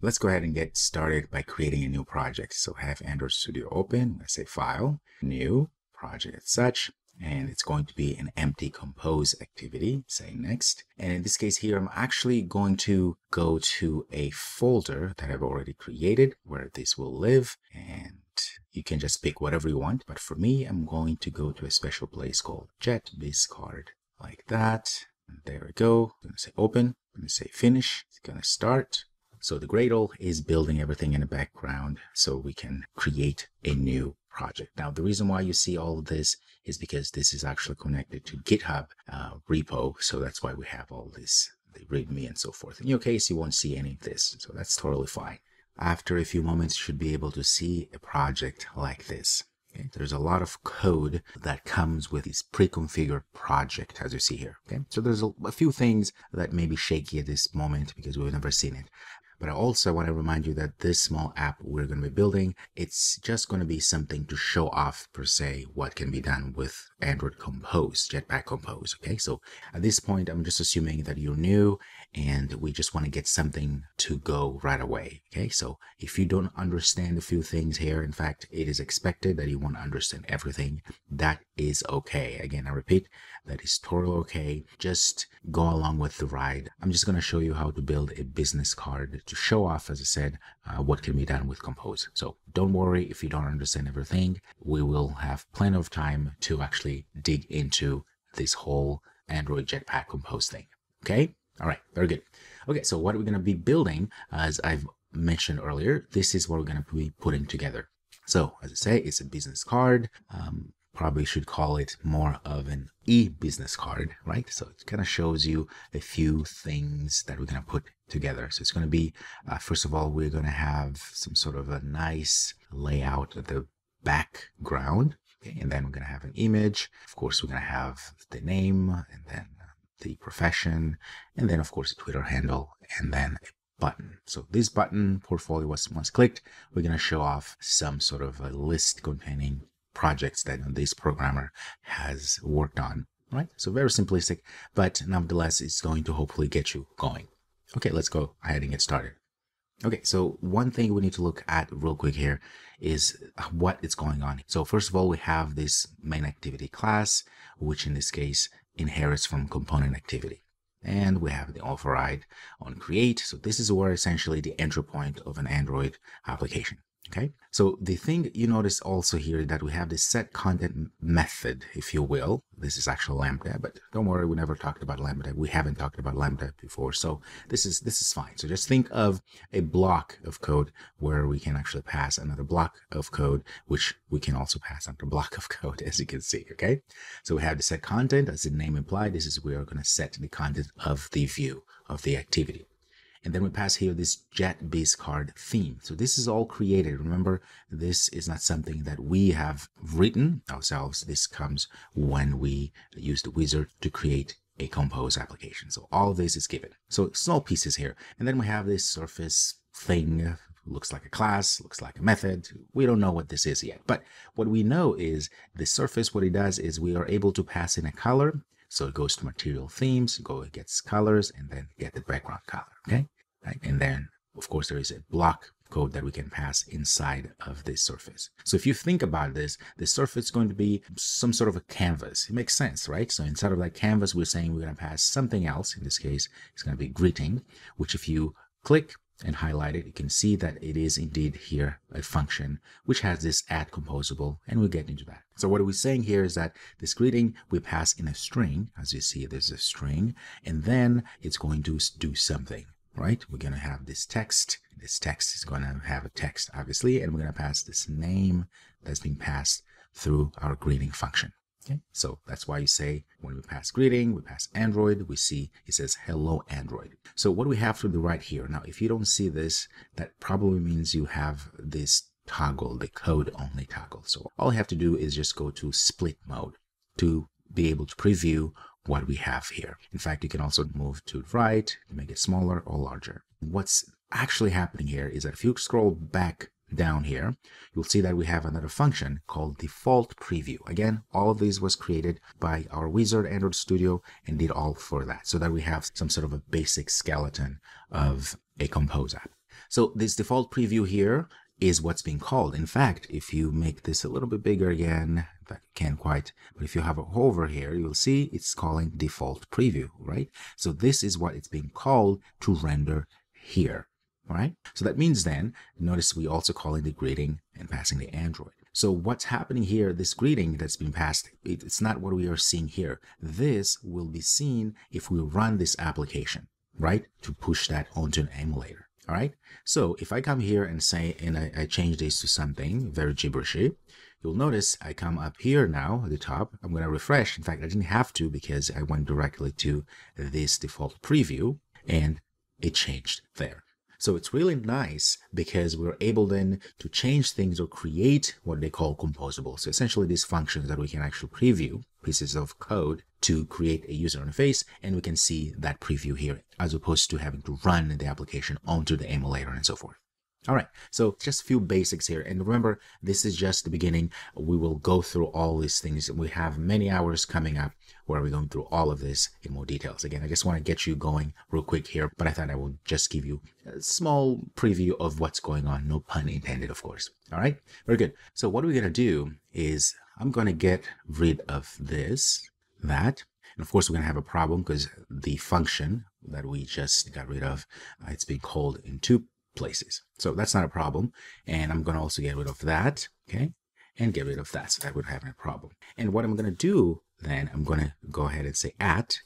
let's go ahead and get started by creating a new project. So have Android Studio open. Let's say File, New, Project as such. And it's going to be an empty compose activity. Say next. And in this case here, I'm actually going to go to a folder that I've already created where this will live. And you can just pick whatever you want. But for me, I'm going to go to a special place called BizCard, like that. And there we go. I'm going to say open. I'm going to say finish. It's going to start. So the Gradle is building everything in the background so we can create a new project. Now, the reason why you see all of this is because this is actually connected to GitHub repo. So that's why we have all this, the README and so forth. In your case, you won't see any of this. So that's totally fine. After a few moments, you should be able to see a project like this. Okay? There's a lot of code that comes with this pre-configured project, as you see here. Okay, so there's a few things that may be shaky at this moment because we've never seen it. But I also want to remind you that this small app we're going to be building, it's just going to be something to show off per se what can be done with Android Compose, Jetpack Compose. Okay, so at this point, I'm just assuming that you're new and we just want to get something to go right away. Okay, so if you don't understand a few things here, in fact, it is expected that you want to understand everything. That is okay. Again, I repeat, that is totally okay. Just go along with the ride. I'm just going to show you how to build a business card to show off, as I said, what can be done with Compose. So don't worry if you don't understand everything. We will have plenty of time to actually dig into this whole Android Jetpack Compose thing. Okay? All right, very good. Okay, so what we're going to be building, as I've mentioned earlier, this is what we're going to be putting together. So as I say, it's a business card. Probably should call it more of an e-business card, right? So it kind of shows you a few things that we're going to put together. So it's going to be, first of all, we're going to have some sort of a nice layout of the background. Okay, and then we're going to have an image. Of course, we're going to have the name and then the profession, and then of course a Twitter handle, and then a button. So this button portfolio was once clicked, we're going to show off some sort of a list containing projects that this programmer has worked on, right? So very simplistic, but nevertheless, it's going to hopefully get you going. Okay, let's go ahead and get started. Okay, so one thing we need to look at real quick here is what is going on. So first of all, we have this main activity class, which in this case inherits from component activity. And we have the override on create. So this is where essentially the entry point of an Android application. Okay, so the thing you notice also here is that we have this set content method, if you will. This is actually Lambda, but don't worry, we never talked about Lambda. We haven't talked about Lambda before, so this is fine. So just think of a block of code where we can actually pass another block of code, which we can also pass another block of code, as you can see. Okay, so we have the set content, as the name implied. This is where we're going to set the content of the view of the activity. And then we pass here this BizCard theme. So this is all created. Remember, this is not something that we have written ourselves. This comes when we use the wizard to create a Compose application. So all of this is given. So small pieces here. And then we have this surface thing. Looks like a class, looks like a method. We don't know what this is yet. But what we know is the surface, what it does is we are able to pass in a color. So it goes to material themes, it gets colors, and then get the background color. Okay. Right. And then, of course, there is a block code that we can pass inside of this surface. So if you think about this, the surface is going to be some sort of a canvas. It makes sense, right? So inside of that canvas, we're saying we're going to pass something else. In this case, it's going to be greeting, which if you click and highlight it, you can see that it is indeed here a function which has this add composable, and we'll get into that. So what we're saying here is that this greeting we pass in a string. As you see, there's a string, and then it's going to do something. Right? We're going to have this text. This text is going to have a text, obviously, and we're going to pass this name that's being passed through our greeting function. Okay, so that's why you say when we pass greeting, we pass Android, we see it says hello Android. So what we have to the right here, now if you don't see this, that probably means you have this toggle, the code only toggle. So all you have to do is just go to split mode to be able to preview what we have here. In fact, you can also move to the right to make it smaller or larger. What's actually happening here is that if you scroll back down here, you'll see that we have another function called default preview. Again, all of this was created by our wizard Android Studio and did all for that, so that we have some sort of a basic skeleton of a Compose app. So this default preview here is what's being called. In fact, if you make this a little bit bigger again, in fact, you can't quite, but if you hover over here, you'll see it's calling default preview, right? So this is what it's being called to render here, all right? So that means then, notice we also calling the greeting and passing the Android. So what's happening here, this greeting that's been passed, it's not what we are seeing here. This will be seen if we run this application, right? To push that onto an emulator. All right. So if I come here and say, and I change this to something very gibberishy, you'll notice I come up here now at the top. I'm going to refresh. In fact, I didn't have to because I went directly to this default preview and it changed there. So it's really nice because we're able then to change things or create what they call composable. So essentially these functions that we can actually preview pieces of code to create a user interface, and we can see that preview here as opposed to having to run the application onto the emulator and so forth. All right, so just a few basics here. And remember, this is just the beginning. We will go through all these things. We have many hours coming up where we're going through all of this in more details. Again, I just want to get you going real quick here, but I thought I will just give you a small preview of what's going on. No pun intended, of course. All right, very good. So what we're going to do is I'm going to get rid of that. And of course, we're going to have a problem because the function that we just got rid of, it's being called in two places. So that's not a problem. And I'm going to also get rid of that, okay? And get rid of that, so that would have a problem. And what I'm going to do then, I'm going to go ahead and say and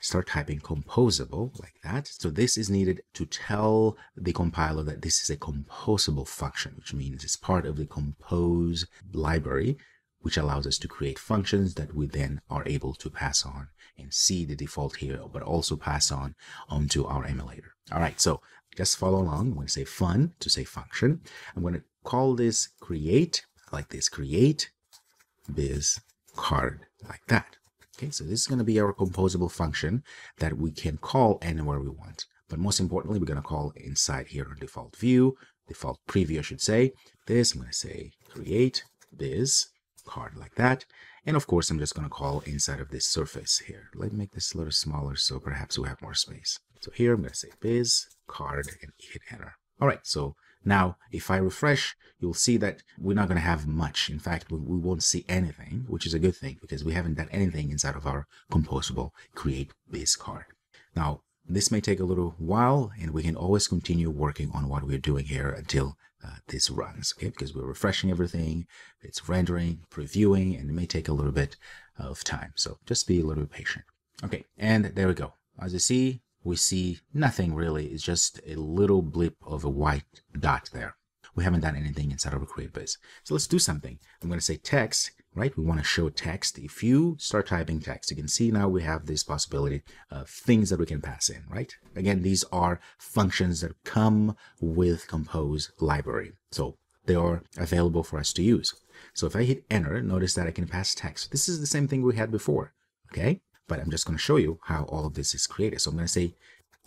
start typing composable like that. So this is needed to tell the compiler that this is a composable function, which means it's part of the compose library, which allows us to create functions that we then are able to pass on and see the default here, but also pass on onto our emulator. All right, so just follow along. I'm going to say fun to say function. I'm going to call this create like this, create BizCard like that. Okay, so this is going to be our composable function that we can call anywhere we want. But most importantly, we're going to call inside here on default view, default preview, I should say. This, I'm going to say create BizCard like that. And of course, I'm just going to call inside of this surface here. Let me make this a little smaller so perhaps we have more space. So here I'm going to say BizCard and hit enter. All right, so now if I refresh, you'll see that we're not going to have much. In fact, we won't see anything, which is a good thing because we haven't done anything inside of our composable create BizCard. Now, this may take a little while and we can always continue working on what we're doing here until this runs, okay? Because we're refreshing everything, it's rendering, previewing, and it may take a little bit of time. So just be a little bit patient. Okay, and there we go. As you see, we see nothing really. It's just a little blip of a white dot there. We haven't done anything inside of a create biz. So let's do something. I'm going to say text, right? We want to show text. If you start typing text, you can see now we have this possibility of things that we can pass in, right? Again, these are functions that come with Compose library. So they are available for us to use. So if I hit enter, notice that I can pass text. This is the same thing we had before, okay? But I'm just going to show you how all of this is created. So I'm going to say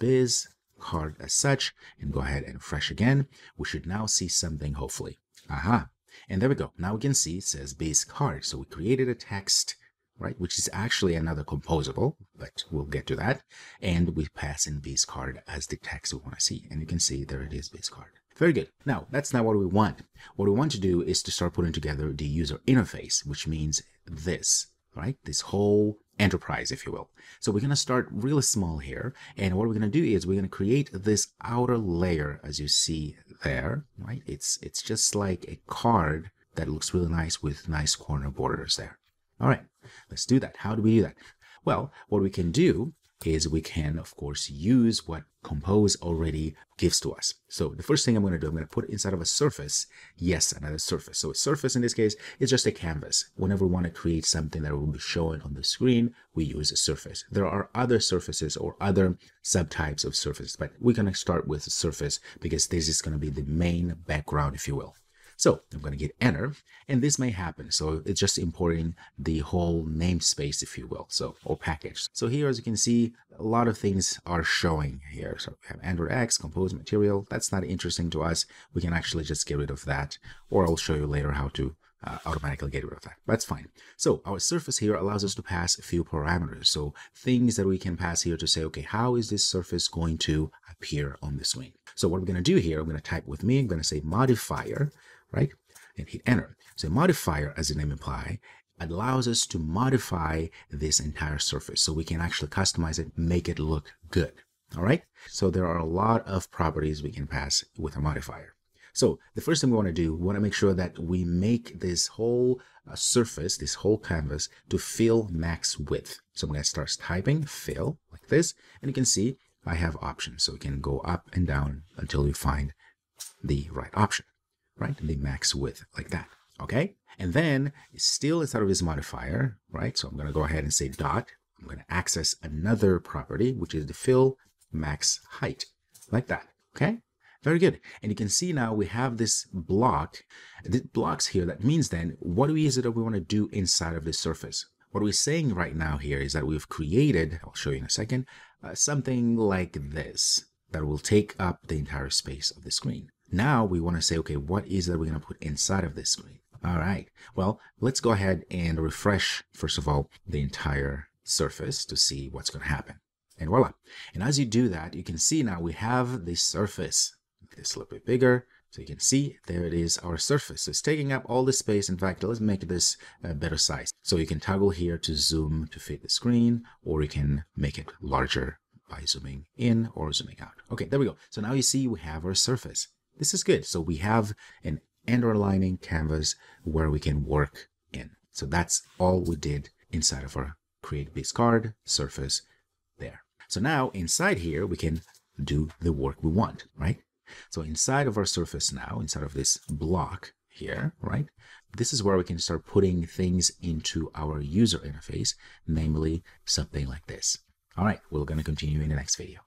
BizCard as such and go ahead and refresh again. We should now see something, hopefully. Aha. And there we go. Now we can see it says BizCard. So we created a text, right, which is actually another composable, but we'll get to that. And we pass in BizCard as the text we want to see. And you can see there it is, BizCard. Very good. Now, that's not what we want. What we want to do is to start putting together the user interface, which means this, right? This whole enterprise, if you will. So we're going to start really small here. And what we're going to do is we're going to create this outer layer, as you see there, right? It's just like a card that looks really nice with nice corner borders there. All right, let's do that. How do we do that? Well, what we can do is we can, of course, use what Compose already gives to us. So the first thing I'm going to do, I'm going to put it inside of a surface. Yes, another surface. So a surface in this case is just a canvas. Whenever we want to create something that will be shown on the screen, we use a surface. There are other surfaces or other subtypes of surfaces, but we're going to start with a surface because this is going to be the main background, if you will. So I'm going to get enter, and this may happen. So it's just importing the whole namespace, if you will, so or package. So here, as you can see, a lot of things are showing here. So we have Android X, Compose material. That's not interesting to us. We can actually just get rid of that, or I'll show you later how to automatically get rid of that. That's fine. So our surface here allows us to pass a few parameters. So things that we can pass here to say, okay, how is this surface going to appear on the screen? So what we're going to do here, I'm going to type with me, I'm going to say modifier, right? And hit enter. So modifier, as the name implies, allows us to modify this entire surface. So we can actually customize it, make it look good. All right. So there are a lot of properties we can pass with a modifier. So the first thing we want to do, we want to make sure that we make this whole surface, this whole canvas to fill max width. So I'm going to start typing fill like this, and you can see I have options. So we can go up and down until we find the right option, right? The max width like that. Okay. And then still inside of this modifier, right? So I'm going to go ahead and say dot. I'm going to access another property, which is the fill max height like that. Okay. Very good. And you can see now we have this block, the blocks here. That means then what is it that we want to do inside of this surface? What we're saying right now here is that we've created, I'll show you in a second, something like this that will take up the entire space of the screen. Now we want to say, okay, what is that we're going to put inside of this screen? All right. Well, let's go ahead and refresh, first of all, the entire surface to see what's going to happen. And voila. And as you do that, you can see now we have this surface. Make this a little bit bigger. So you can see there it is, our surface. So it's taking up all the space. In fact, let's make this a better size. So you can toggle here to zoom to fit the screen, or you can make it larger by zooming in or zooming out. Okay, there we go. So now you see we have our surface. This is good. So we have an underlining canvas where we can work in. So that's all we did inside of our create BizCard surface there. So now inside here, we can do the work we want, right? So inside of our surface now, inside of this block here, right? This is where we can start putting things into our user interface, namely something like this. All right, we're going to continue in the next video.